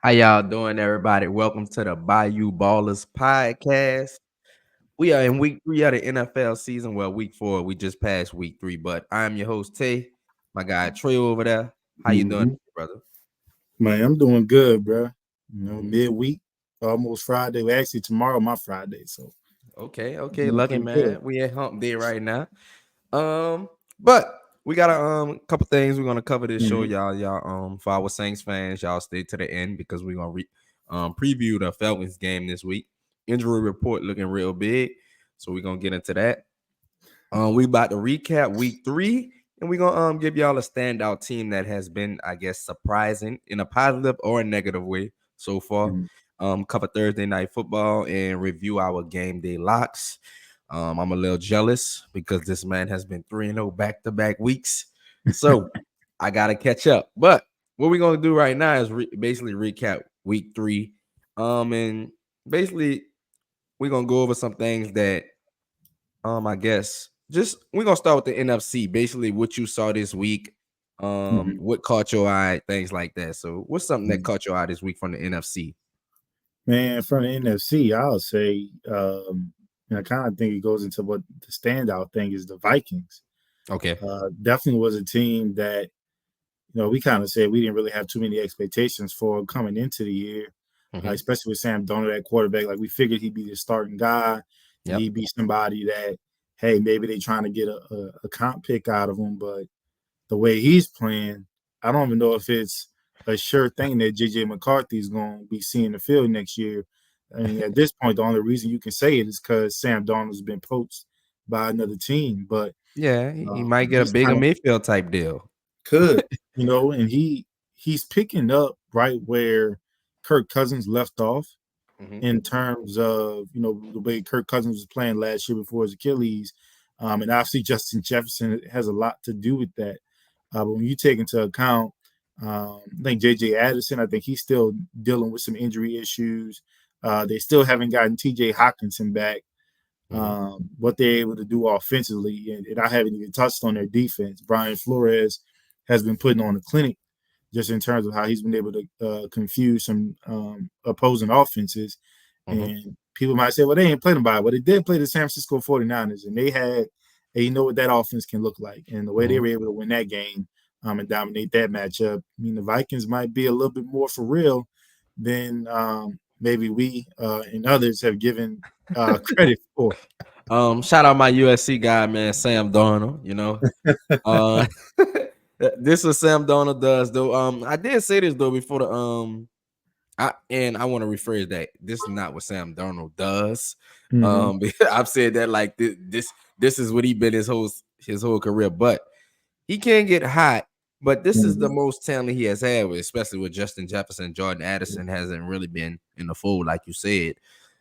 How y'all doing, everybody? Welcome to the Bayou Ballers podcast. We are in week 3 of the NFL season. Well, week 4. We just passed week 3, but I'm your host, Tay. My guy Trey over there. How you doing, hmm brother? Man, I'm doing good, bro. Mhm. Midweek, almost Friday. Well, actually, tomorrow my Friday, so Okay, doing lucky pretty good. man. We at hump day right now. But we got a couple things we're gonna cover this show, hmm y'all. For our Saints fans, y'all stay to the end because we're gonna preview the Falcons game this week. Injury report looking real big, so we're gonna get into that. We about to recap week 3, and we're gonna give y'all a standout team that has been, I guess, surprising in a positive or a negative way so far. hmm Cover Thursday night football and review our game day locks. I'm a little jealous because this man has been 3-0 back-to-back weeks. So I gotta catch up. But what we're gonna do right now is basically recap week 3. And basically we're gonna go over some things that I guess just we're gonna start with the NFC. Basically, what you saw this week, hmm what caught your eye, things like that. So, what's something that hmm caught your eye this week from the NFC? Man, from the NFC, I'll say, I kind of think it goes into what the standout thing is the Vikings. Okay. Definitely was a team that, we kind of said we didn't really have too many expectations for coming into the year, Hmm. especially with Sam Darnold at quarterback. Like we figured he'd be the starting guy and Yep. he'd be somebody that, hey, maybe they trying to get a comp pick out of him, but the way he's playing, I don't even know if it's a sure thing that JJ McCarthy is going to be seeing the field next year. I mean, at this point, the only reason you can say it is because Sam Darnold's been poached by another team, but Yeah, he might get a he's bigger kind of Mayfield type deal. could, and he's picking up right where Kirk Cousins left off Hmm. in terms of the way Kirk Cousins was playing last year before his Achilles, and obviously Justin Jefferson has a lot to do with that. But when you take into account, I think J.J. Addison, I think he's still dealing with some injury issues. They still haven't gotten T.J. Hawkinson back. Hmm. What they're able to do offensively, and I haven't even touched on their defense. Brian Flores has been putting on a clinic just in terms of how he's been able to confuse some opposing offenses. Hmm. And people might say, well, they ain't played them by it. Well, they did play the San Francisco 49ers, and they had, and you know what that offense can look like. And the way they Hmm. were able to win that game and dominate that matchup, I mean, the Vikings might be a little bit more for real than maybe we and others have given credit for. Shout out my USC guy, man, Sam Darnold. Uh, this is Sam Darnold does though. I did say this though before I want to rephrase that. This is not what Sam Darnold does. Mm-hmm. I've said that like this is what he been his whole career, but he can get hot. But this is the Mm-hmm. most talent he has had, especially with Justin Jefferson. Jordan Addison hasn't really been in the fold, like you said.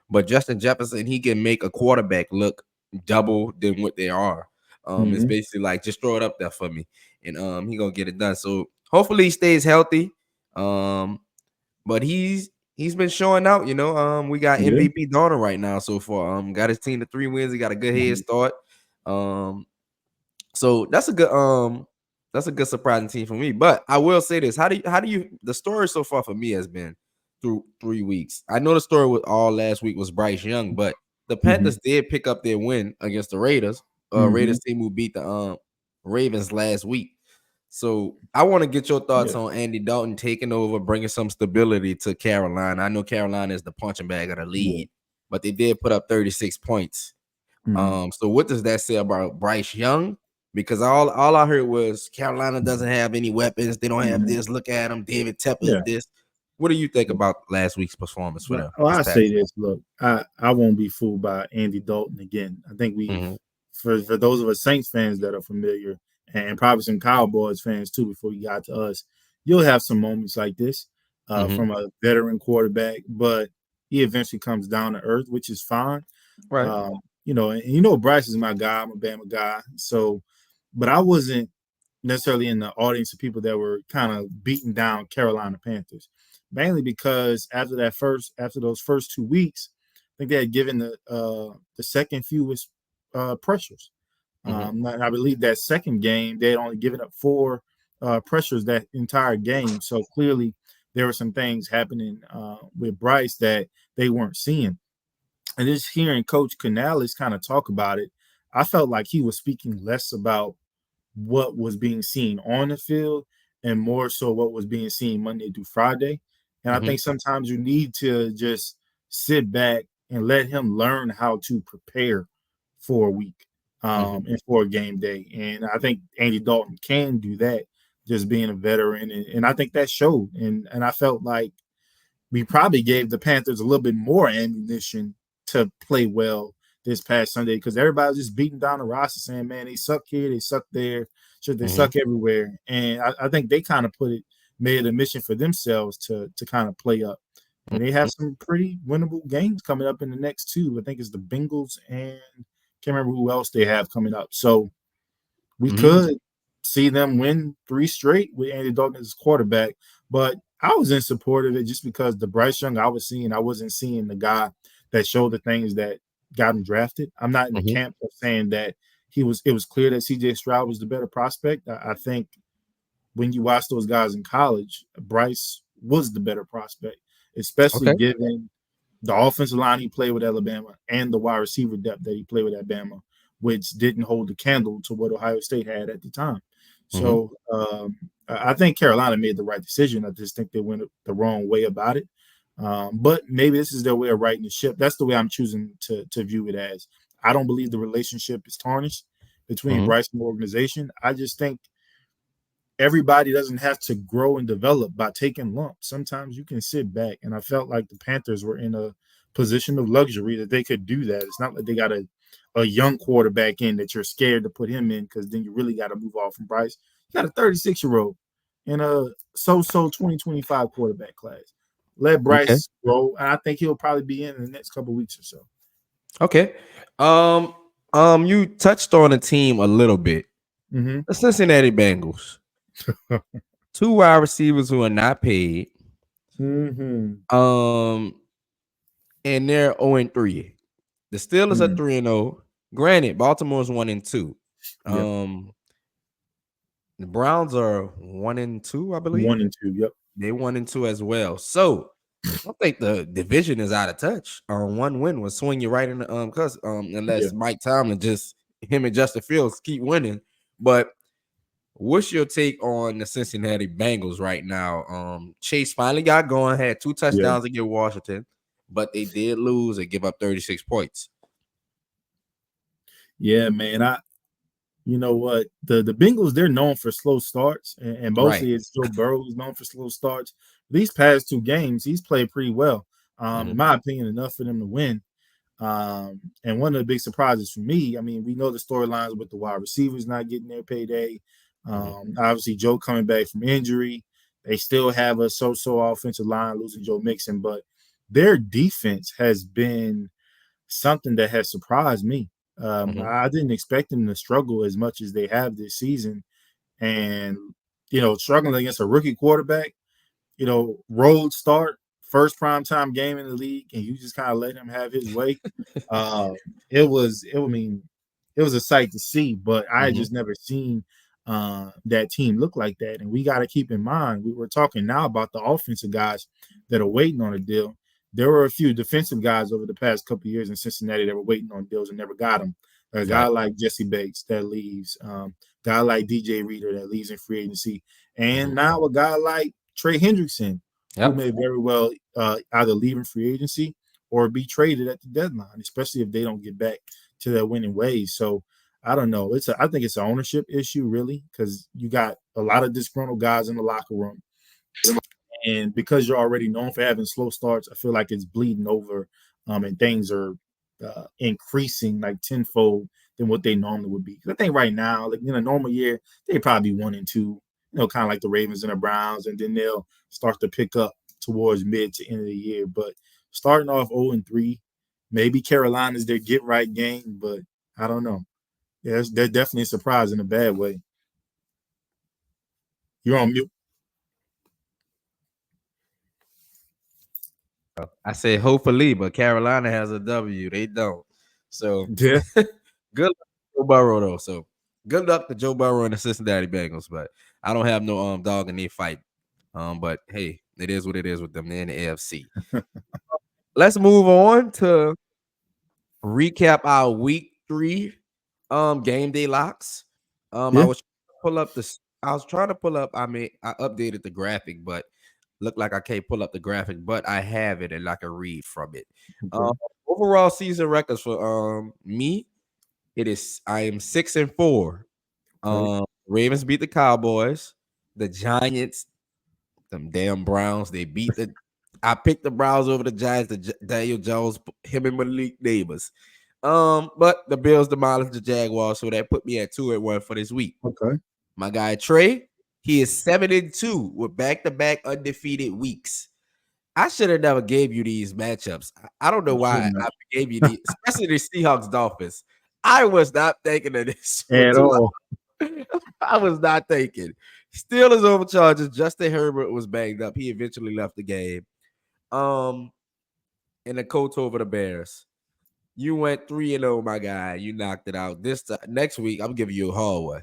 But Justin Jefferson, he can make a quarterback look double than what they are. It's Mm-hmm. basically like just throw it up there for me, and he gonna get it done. So hopefully he stays healthy. Um, but he's been showing out, We got Yeah. MVP Donald right now so far. Got his team to 3 wins. He got a good head Mm-hmm. start. Um, so that's a good surprising team for me. But I will say this: how do you the story so far for me has been through 3 weeks. I know the story with all last week was Bryce Young, but the Mm-hmm. Panthers did pick up their win against the Raiders. Mm-hmm. Raiders team who beat the Ravens last week. So I want to get your thoughts Yeah. on Andy Dalton taking over, bringing some stability to Carolina. I know Carolina is the punching bag of the Yeah. lead, but they did put up 36 points. Mm-hmm. So what does that say about Bryce Young? Because all I heard was Carolina doesn't have any weapons. They don't have Mm-hmm. this. Look at them. David Tepper is Yeah. this. What do you think about last week's performance for Well, them this I past say this. Look, I won't be fooled by Andy Dalton again. I think week? we've, Hmm. for those of us Saints fans that are familiar, and probably some Cowboys fans too, before you got to us, you'll have some moments like this Hmm. from a veteran quarterback, but he eventually comes down to earth, which is fine. Right. And Bryce is my guy. I'm a Bama guy, so, but I wasn't necessarily in the audience of people that were kind of beating down Carolina Panthers, mainly because after those first 2 weeks, I think they had given the second fewest pressures. Hmm. And I believe that second game they had only given up four pressures that entire game. So clearly, there were some things happening with Bryce that they weren't seeing. And just hearing Coach Canales kind of talk about it, I felt like he was speaking less about what was being seen on the field and more so what was being seen Monday through Friday. And I Mm-hmm. think sometimes you need to just sit back and let him learn how to prepare for a week Mm-hmm. and for a game day. And I think Andy Dalton can do that, just being a veteran. And I think that showed. And I felt like we probably gave the Panthers a little bit more ammunition to play well this past Sunday because everybody was just beating down the roster saying, man, they suck here, they suck there, should they Mm-hmm. suck everywhere. And I think they kind of made it a mission for themselves to kind of play up. And they have some pretty winnable games coming up in the next two. I think it's the Bengals and can't remember who else they have coming up. So we Mm-hmm. could see them win 3 straight with Andy Dalton as quarterback. But I was in support of it just because the Bryce Young I was seeing, I wasn't seeing the guy that showed the things that got him drafted. I'm not in the Mm-hmm. camp of saying that it was clear that CJ Stroud was the better prospect. I think when you watch those guys in college, Bryce was the better prospect, especially Okay. given the offensive line he played with Alabama and the wide receiver depth that he played with Alabama, which didn't hold the candle to what Ohio State had at the time. Mm-hmm. So I think Carolina made the right decision. I just think they went the wrong way about it. But maybe this is their way of righting the ship. That's the way I'm choosing to view it as. I don't believe the relationship is tarnished between Mm-hmm. Bryce and the organization. I just think everybody doesn't have to grow and develop by taking lumps. Sometimes you can sit back, and I felt like the Panthers were in a position of luxury that they could do that. It's not like they got a young quarterback in that you're scared to put him in because then you really got to move off from Bryce. You got a 36-year-old in a so-so 2025 quarterback class. Let Okay. Bryce grow, and I think he'll probably be in the next couple of weeks or so. Okay. Um, you touched on the team a little bit. Mm-hmm. The Cincinnati Bengals, two wide receivers who are not paid. Mm-hmm. Um, and they're 0-3. The Steelers are Mm-hmm. 3-0. Granted, Baltimore's 1-2. Yep. The Browns are 1-2, I believe. 1 and 2. Yep. They 1-2 as well. So I think the division is out of touch. One win will swing you right in the cause Yeah. unless Mike Tomlin just him and Justin Fields keep winning. But what's your take on the Cincinnati Bengals right now? Chase finally got going, had 2 Yeah. touchdowns against Washington, but they did lose and give up 36 points. Yeah, man. You know what? The Bengals, they're known for slow starts, and Right. mostly it's Joe Burrow who's known for slow starts. These past 2 games, he's played pretty well. In Mhm. my opinion, enough for them to win. And one of the big surprises for me, I mean, we know the storylines with the wide receivers not getting their payday. Mhm. Obviously, Joe coming back from injury. They still have a so-so offensive line, losing Joe Mixon, but their defense has been something that has surprised me. Mhm. I didn't expect them to struggle as much as they have this season, and struggling against a rookie quarterback. Road start, first primetime game in the league, and you just kind of let him have his way. Uh, I mean, it was a sight to see, but I had Mhm. just never seen that team look like that. And we got to keep in mind, we were talking now about the offensive guys that are waiting on a deal. There were a few defensive guys over the past couple of years in Cincinnati that were waiting on deals and never got them. A guy Right. like Jesse Bates that leaves, guy like DJ Reader that leaves in free agency, and Mhm. now a guy like Trey Hendrickson, who Yep. may very well either leave in free agency or be traded at the deadline, especially if they don't get back to their winning ways. So I don't know. I think it's an ownership issue, really, because you got a lot of disgruntled guys in the locker room. And because you're already known for having slow starts, I feel like it's bleeding over and things are increasing like tenfold than what they normally would be. 'Cause I think right now, like in a normal year, they'd probably be 1 and 2, kind of like the Ravens and the Browns, and then they'll start to pick up towards mid to end of the year. But starting off 0-3, maybe Carolina's their get right game, but I don't know. Yeah, they're definitely a surprise in a bad way. You're on mute. I said hopefully, but Carolina has a W. They don't. So Yeah. good luck to Joe Burrow though. So good luck to Joe Burrow and the Cincinnati Bengals. But I don't have no dog in their fight. But hey, it is what it is with them. They're in the AFC. Let's move on to recap our week 3 game day locks. I Yeah. was pull up this. I was trying to pull up. I mean, I updated the graphic, but look like I can't pull up the graphic, but I have it and I can read from it. Um, Okay. Overall season records for me, it is I am 6-4. Okay. Ravens beat the Cowboys, the Giants, them damn Browns. They beat the. I picked the Browns over the Giants. Daniel Jones, him and Malik neighbors. But the Bills demolished the Jaguars, so that put me at 2-1 for this week. Okay. My guy Trey, he is 7-2 with back-to-back undefeated weeks. I should have never gave you these matchups. I don't know You should why not I gave you these, especially the Seahawks Dolphins. I was not thinking of this for at two. all. I was not thinking. Steelers over Chargers. Justin Herbert was banged up. He eventually left the game. Um, and the Colts over the Bears. You went 3-0, my guy. You knocked it out. Next week, I'm giving you a hallway.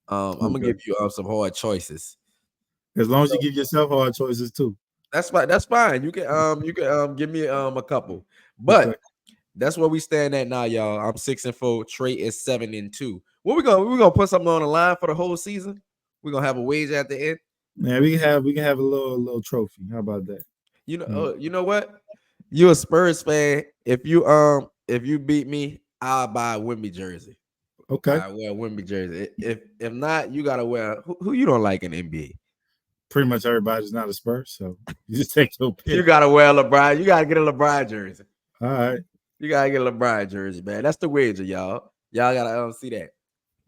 I'm gonna Okay. give you some hard choices. As long as you give yourself hard choices too. That's fine. That's fine. You can give me a couple. Okay. But that's where we stand at now, y'all. I'm 6-4. Trey is 7-2. We're gonna put something on the line for the whole season. We're gonna have a wage at the end. Yeah, we can have a little trophy. How about that? Mm. You know what? You're a Spurs fan. If you beat me, I'll buy a Wemby jersey. Okay. I wear a Wemby jersey. If not, you gotta wear who you don't like in NBA. Pretty much everybody's not a Spurs, so you just take your You pick. gotta wear LeBron. You gotta get a LeBron jersey. All right. You gotta get a LeBron jersey, man. That's the wager, y'all. Y'all gotta see that.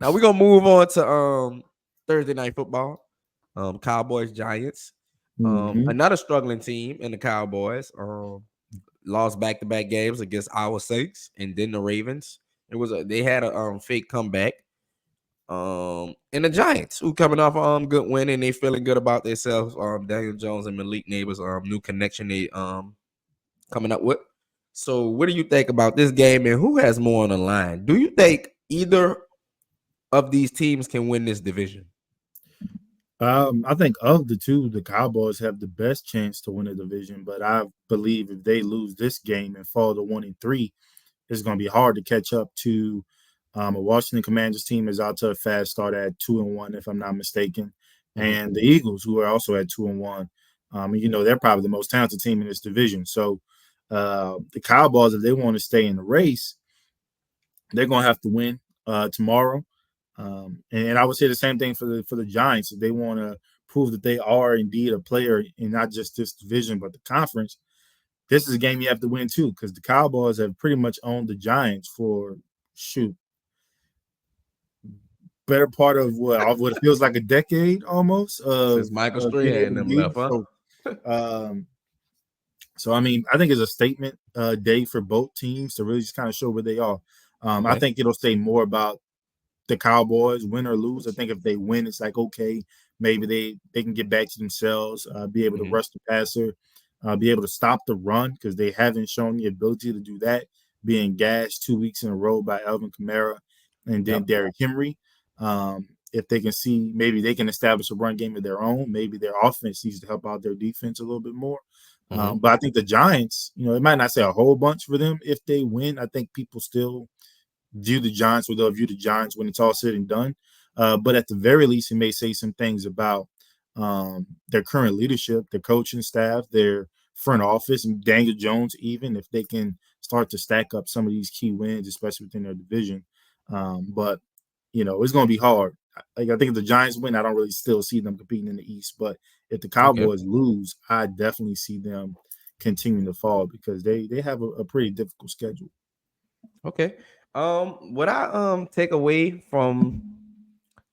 Now we're gonna move on to Thursday night football. Cowboys Giants. Mm-hmm. Another struggling team in the Cowboys. Lost back-to-back games against our Saints and then the Ravens. They had a fake comeback. And the Giants, who coming off good win and they feeling good about themselves. Daniel Jones and Malik Neighbors, new connection they coming up with. So, what do you think about this game and who has more on the line? Do you think either of these teams can win this division? I think of the two, the Cowboys have the best chance to win the division, but I believe if they lose this game and fall to 1-3, it's going to be hard to catch up to a Washington Commanders team is out to a fast start at 2-1, if I'm not mistaken, Mm-hmm. and the Eagles, who are also at 2-1. They're probably the most talented team in this division. So the Cowboys, if they want to stay in the race, they're going to have to win tomorrow. And I would say the same thing for the Giants. If they want to prove that they are indeed a player in not just this division but the conference, this is a game you have to win too, because the Cowboys have pretty much owned the Giants for better part of what it feels like a decade almost Since of Michael being Strahan able and to them lead. left, huh? Um, so I mean, I think it's a statement day for both teams to really just kind of show where they are. I Okay. think it'll say more about the Cowboys, win or lose. I think if they win, it's like, okay, maybe they can get back to themselves, be able to Mm-hmm. rush the passer, be able to stop the run because they haven't shown the ability to do that, being gashed 2 weeks in a row by Alvin Kamara and then Yep. Derrick Henry. If they can see, maybe they can establish a run game of their own. Maybe their offense needs to help out their defense a little bit more. Mm-hmm. But I think the Giants, it might not say a whole bunch for them if they win. I think people still view the Giants, or they'll view the Giants when it's all said and done. But at the very least, it may say some things about their current leadership, their coaching staff, their front office, and Daniel Jones, even if they can start to stack up some of these key wins, especially within their division. But it's going to be hard. I think if the Giants win, I don't really still see them competing in the East. But if the Okay. Cowboys lose, I definitely see them continuing to fall because they have a pretty difficult schedule. Okay. What I take away from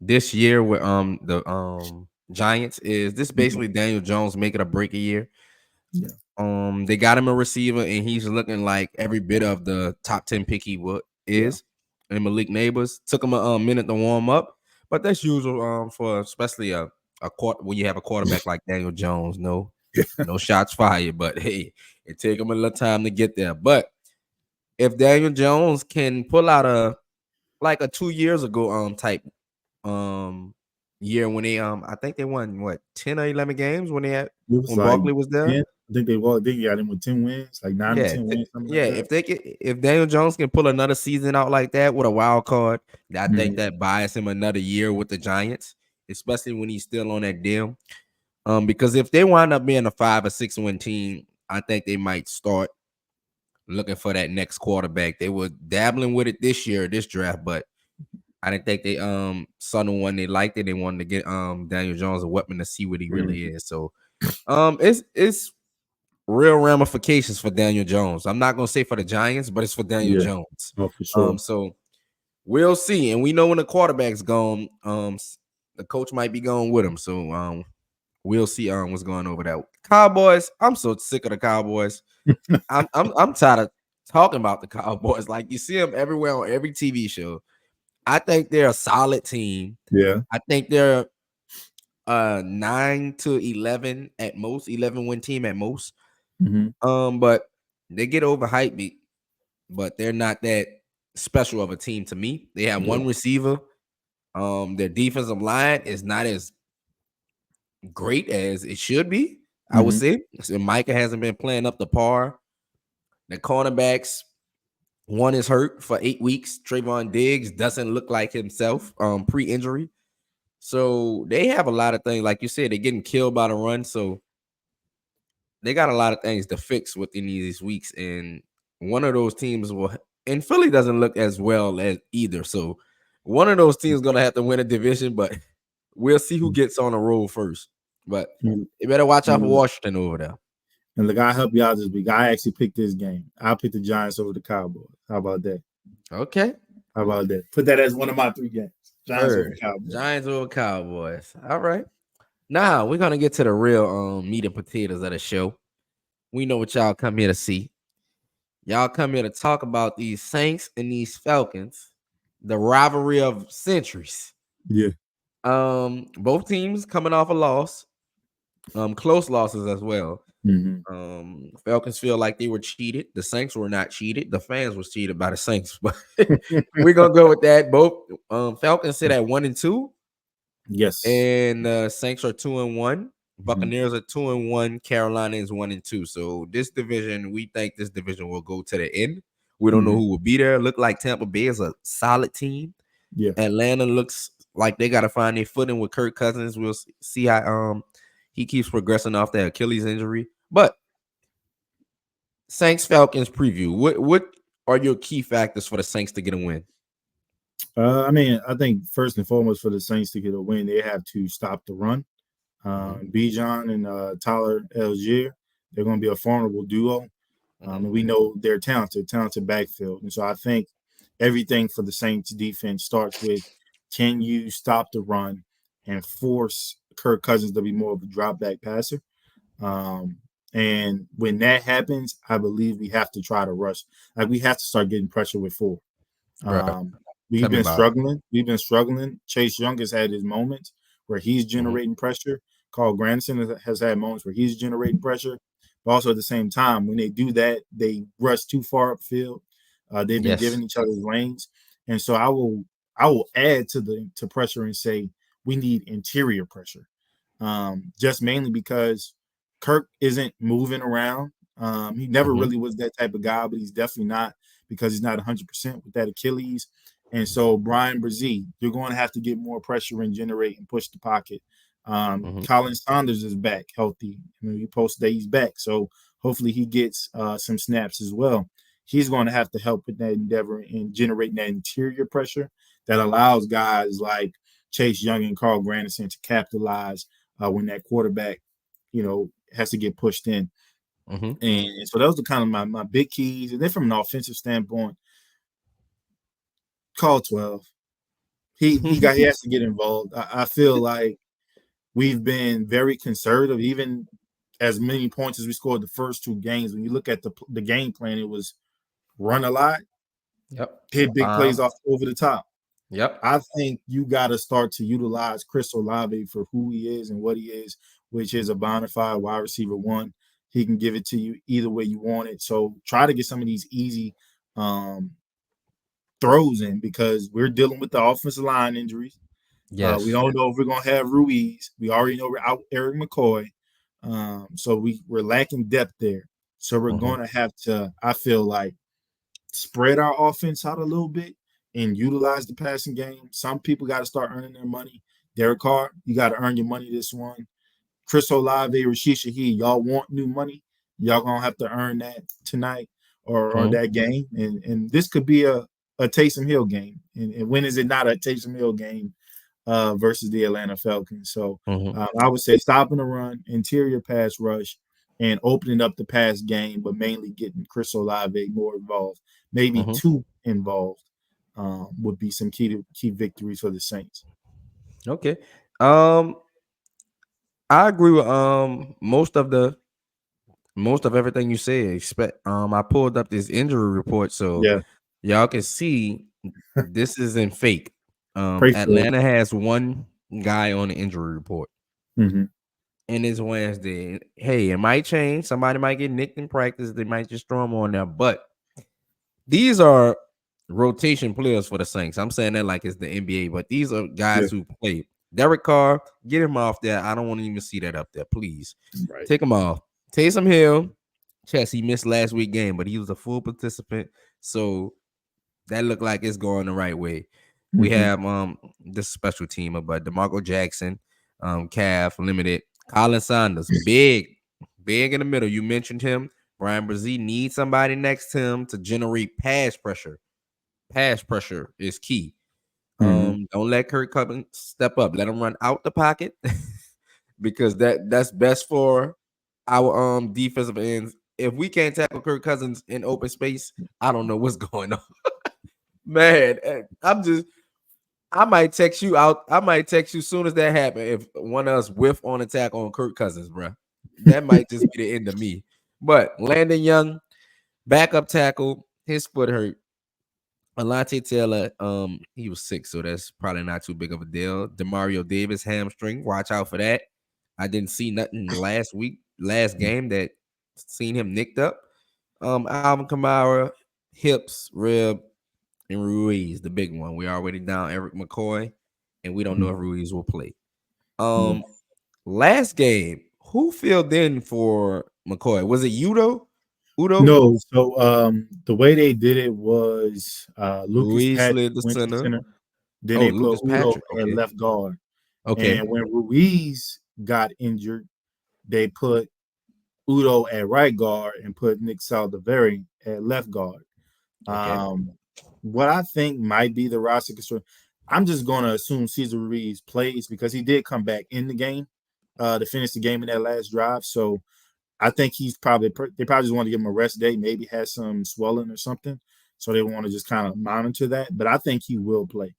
this year with the Giants is this Mhm. basically Daniel Jones make it a break a year. Yeah. They got him a receiver, and he's looking like every bit of the top 10 pick he Yeah. is. And Malik Neighbors took him a minute to warm up, but that's usual for especially when you have a quarterback like Daniel Jones. No shots fired, but hey, it take him a little time to get there. But if Daniel Jones can pull out a 2 years ago type um year when they I think they won what 10 or 11 games It was when like Barkley was there. 10. I think they well, they got him with 10 wins, like 9 or Yeah, 10 wins, something yeah. like that. If Daniel Jones can pull another season out like that with a wild card, I think Mhm. that buys him another year with the Giants, especially when he's still on that deal. Because if they wind up being a 5 or 6 win team, I think they might start looking for that next quarterback. They were dabbling with it this year, this draft, but I didn't think they saw no one they liked it. They wanted to get Daniel Jones a weapon to see what he really Mhm. is. So it's real ramifications for Daniel Jones. I'm not gonna say for the Giants, but it's for Daniel Yeah. Jones. Oh, for sure. So we'll see. And we know when the quarterback's gone, the coach might be going with him. So we'll see what's going over there. Cowboys, I'm so sick of the Cowboys. I'm tired of talking about the Cowboys. Like you see them everywhere on every TV show. I think they're a solid team. Yeah. I think they're 9 to 11 at most, 11 win team at most. Mhm. But they get overhyped, but they're not that special of a team to me. They have Yeah. one receiver. Their defensive line is not as great as it should be. I would Mhm. say. So Micah hasn't been playing up to par. The cornerbacks, one is hurt for 8 weeks. Trayvon Diggs doesn't look like himself pre-injury. So they have a lot of things. Like you said, they're getting killed by the run. So they got a lot of things to fix within these weeks. And one of those teams will, and Philly doesn't look as well as either. So one of those teams is going to have to win a division, but we'll see who gets on the roll first. But Mhm. you better watch out for Mhm. Washington over there. And look, I help you out this week. I actually picked this game. I picked the Giants over the Cowboys. How about that? Okay. How about that? Put that as one of my 3 games. Giants over Heard. Cowboys. Giants over Cowboys. All right. Now we're gonna get to the real meat and potatoes of the show. We know what y'all come here to see. Y'all come here to talk about these Saints and these Falcons, the rivalry of centuries. Yeah. Both teams coming off a loss, close losses as well. Mm-hmm. Falcons feel like they were cheated. The Saints were not cheated. The fans was cheated by the Saints, but we're gonna go with that. Both Falcons sit at 1-2, Yes. and Saints are 2-1. Mm-hmm. Buccaneers are 2-1. Carolina is 1-2. So this division, we think this division will go to the end. We don't know Mm-hmm. who will be there. Look like Tampa Bay is a solid team. Yeah. Atlanta looks like they got to find their footing with Kirk Cousins. We'll see how he keeps progressing off that Achilles injury. But Saints Falcons preview. What are your key factors for the Saints to get a win? I mean, I think first and foremost for the Saints to get a win, they have to stop the run. Mm-hmm. Bijan and Tyler Algier, they're going to be a formidable duo. Mm-hmm. And we know they're talented backfield. And so I think everything for the Saints defense starts with, can you stop the run and force Kirk Cousins to be more of a drop back passer? Um, and when that happens, I believe we have to try to rush. Like we have to start getting pressure with 4. Bro, Um, tell we've me been about it. struggling. We've been struggling. Chase Young has had his moments where he's Mm-hmm. generating pressure. Carl Granderson has had moments where he's generating pressure. But also at the same time, when they do that, they rush too far upfield. They've been Yes. giving each other lanes, and so I will add to pressure and say we need interior pressure. Just mainly because Kirk isn't moving around. He never Mm-hmm. really was that type of guy, but he's definitely not because he's not 100% with that Achilles. And so, Brian Brzee, you're going to have to get more pressure and generate and push the pocket. Mm-hmm. Colin Saunders is back healthy. I mean, he posted that he's back. So, hopefully, he gets some snaps as well. He's going to have to help with that endeavor and generating that interior pressure that allows guys like Chase Young and Carl Granderson to capitalize when that quarterback, has to get pushed in. Mm-hmm. And so those are kind of my big keys. And then from an offensive standpoint, call 12. He has to get involved. I feel like we've been very conservative, even as many points as we scored the first 2 games. When you look at the game plan, it was run a lot, Yep. hit big plays off over the top. Yep. I think you got to start to utilize Chris Olave for who he is and what he is, which is a bona fide wide receiver 1. He can give it to you either way you want it. So try to get some of these easy throws in because we're dealing with the offensive line injuries. We Yes. don't know if we're gonna have Ruiz. We already know we're out Eric McCoy. So we're lacking depth there. So we're Mm-hmm. gonna have to, I feel like, spread our offense out a little bit and utilize the passing game. Some people got to start earning their money. Derek Carr, you got to earn your money this one. Chris Olave, Rashid Shaheed, y'all want new money. Y'all gonna have to earn that tonight or Mm-hmm. that game. And this could be a Taysom Hill game. And when is it not a Taysom Hill game versus the Atlanta Falcons? So Mm-hmm. I would say stopping the run, interior pass rush, and opening up the pass game, but mainly getting Chris Olave more involved, maybe Mm-hmm. two involved, would be some key victories for the Saints. Okay. Um, I agree with most of everything you said. Expect I pulled up this injury report so Yeah, y'all can see this isn't fake. pray for it. Atlanta has one guy on the injury report, Mm-hmm. and it's Wednesday. Hey, it might change. Somebody might get nicked in practice. They might just throw him on there, but these are rotation players for the Saints. I'm saying that like it's the NBA, but these are Yeah, guys who play. Derek Carr, get him off there. I don't want to even see that up there. Please right. take him off. Taysom Hill, Chess, he missed last week game, but he was a full participant. So that looked like it's going the right way. We Mm-hmm. have this special teamer, but DeMarco Jackson, Calf Limited, Colin Sanders, big in the middle. You mentioned him. Brian Brzee needs somebody next to him to generate pass pressure. Pass pressure is key. Mm-hmm. Don't let Kirk Cousins step up. Let him run out the pocket because that's best for our defensive ends. If we can't tackle Kirk Cousins in open space, I don't know what's going on. Man, I might text you out. I might text you soon as that happens. If one of us whiff on attack on Kirk Cousins, bro, that might just be the end of me. But Landon Young, backup tackle, his foot hurt. Alante Taylor, he was sick, so that's probably not too big of a deal. Demario Davis hamstring, watch out for that. I didn't see nothing last game that seen him nicked up. Alvin Kamara, hips, rib, and Ruiz, the big one. We already down Eric McCoy, and we don't know if Ruiz will play. Yeah. Um, last game, who filled in for McCoy? Was it Udo? Udo? No, so the way they did it was Lucas Ruiz Patrick slid the went to center. center. Then Oh, they put Lucas Udo Patrick. at Okay. left guard. Okay. And when Ruiz got injured, they put Udo at right guard and put Nick Saldiveri at left guard. Okay. Um, what I think might be the roster concern, I'm just going to assume Cesar Ruiz plays because he did come back in the game to finish the game in that last drive. So I think he's they probably just want to give him a rest day, maybe has some swelling or something. So they want to just kind of monitor that. But I think he will play.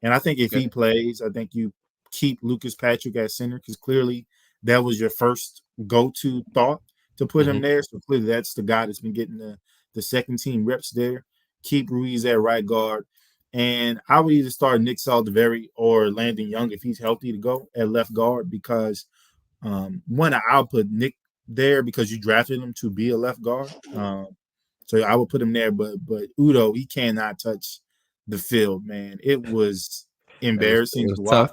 And I think if Okay. he plays, I think you keep Lucas Patrick at center because clearly that was your first go-to thought to put him Mm-hmm. there. So clearly that's the guy that's been getting the second team reps there. Keep Ruiz at right guard. And I would either start Nick Saldiveri or Landon Young if he's healthy to go at left guard because one, I'll put Nick there because you drafted him to be a left guard. So I would put him there, but Udo, he cannot touch the field, man. It was It embarrassing was to tough.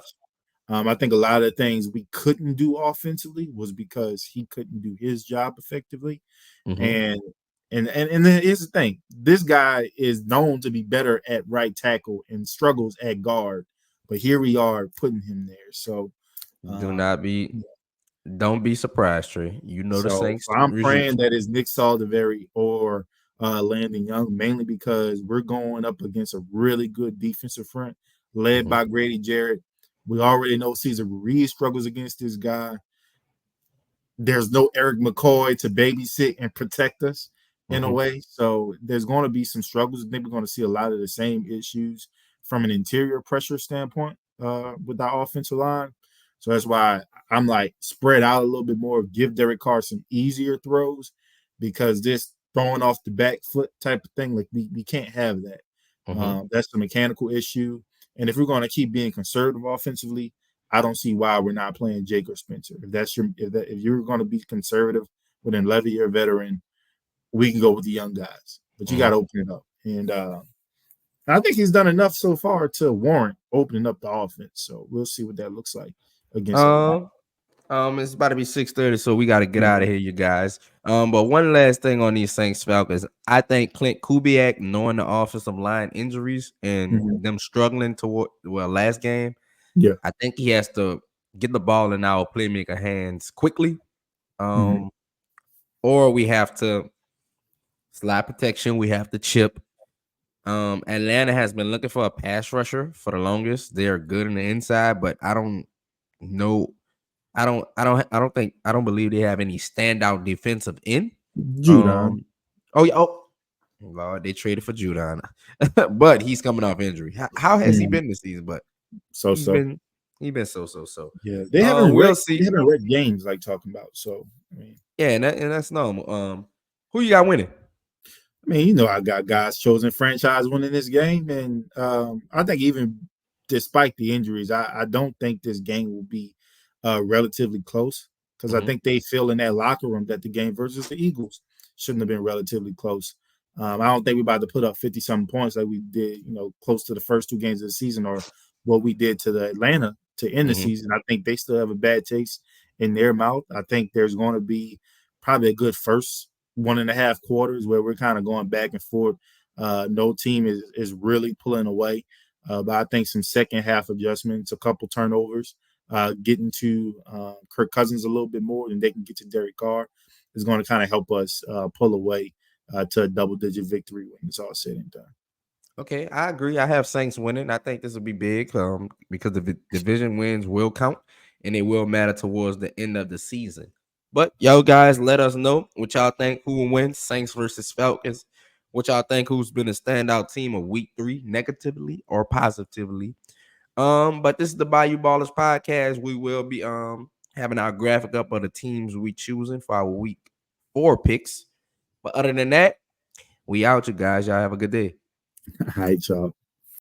watch. I think a lot of things we couldn't do offensively was because he couldn't do his job effectively. Mm-hmm. And and then here's the thing: this guy is known to be better at right tackle and struggles at guard, but here we are putting him there. So Do um, not be don't be surprised, Trey. You know the So, Saints so I'm regime. praying that it's Nick Saldiveri or Landon Young, mainly because we're going up against a really good defensive front led Mm-hmm. by Grady Jarrett. We already know Cesar Ruiz struggles against this guy. There's no Eric McCoy to babysit and protect us in a Mm-hmm. way. So there's going to be some struggles. I think we're going to see a lot of the same issues from an interior pressure standpoint with our offensive line. So that's why I'm like spread out a little bit more, give Derek Carr some easier throws because this throwing off the back foot type of thing, like we can't have that. Mm-hmm. That's the mechanical issue. And if we're going to keep being conservative offensively, I don't see why we're not playing Jake or Spencer. If you're going to be conservative with an 11-year veteran, we can go with the young guys, but you got Mm-hmm. to open it up. And I think he's done enough so far to warrant opening up the offense. So we'll see what that looks like against Atlanta. Um, it's about to be 6:30, so we got to get out Yeah. of here, you guys. But one last thing on these Saints Falcons, I think Clint Kubiak, knowing the offensive line injuries and Mhm. them struggling toward last game, Yeah. I think he has to get the ball in our playmaker hands quickly. Mhm. Um, or we have to slide protection. We have to chip. Atlanta has been looking for a pass rusher for the longest. They are good in the inside, but I don't know. I don't believe they have any standout defensive end. Judon. Um. Oh yeah. Oh Lord, they traded for Judon, but he's coming off injury. How has he Mhm. been this season? But So he's so. been he's been so. Yeah. We'll They see. haven't read games like talking about. So I mean. Yeah, and that's normal. Who you got winning? I mean, you know, I got guys chosen franchise winning this game, and I think even despite the injuries, I don't think this game will be relatively close because I Hmm. think they feel in that locker room that the game versus the Eagles shouldn't have been relatively close. I don't think we're about to put up 50 something points like we did, you know, close to the first two games of the season or what we did to the Atlanta to end the Hmm. season. I think they still have a bad taste in their mouth. I think there's going to be probably a good first 1.5 quarters where we're kind of going back and forth. No team is really pulling away, but I think some second half adjustments, a couple turnovers, getting to Kirk Cousins a little bit more than they can get to Derek Carr is going to kind of help us pull away to a double-digit victory when it's all said and done. Okay, I agree. I have Saints winning. I think this will be big because the division wins will count and it will matter towards the end of the season. But yo guys, let us know what y'all think who will win Saints versus Falcons. What y'all think who's been a standout team of week 3, negatively or positively. But this is the Bayou Ballers podcast. We will be having our graphic up of the teams we choosing for our week 4 picks. But other than that, we out, you guys. Y'all have a good day. All right, y'all.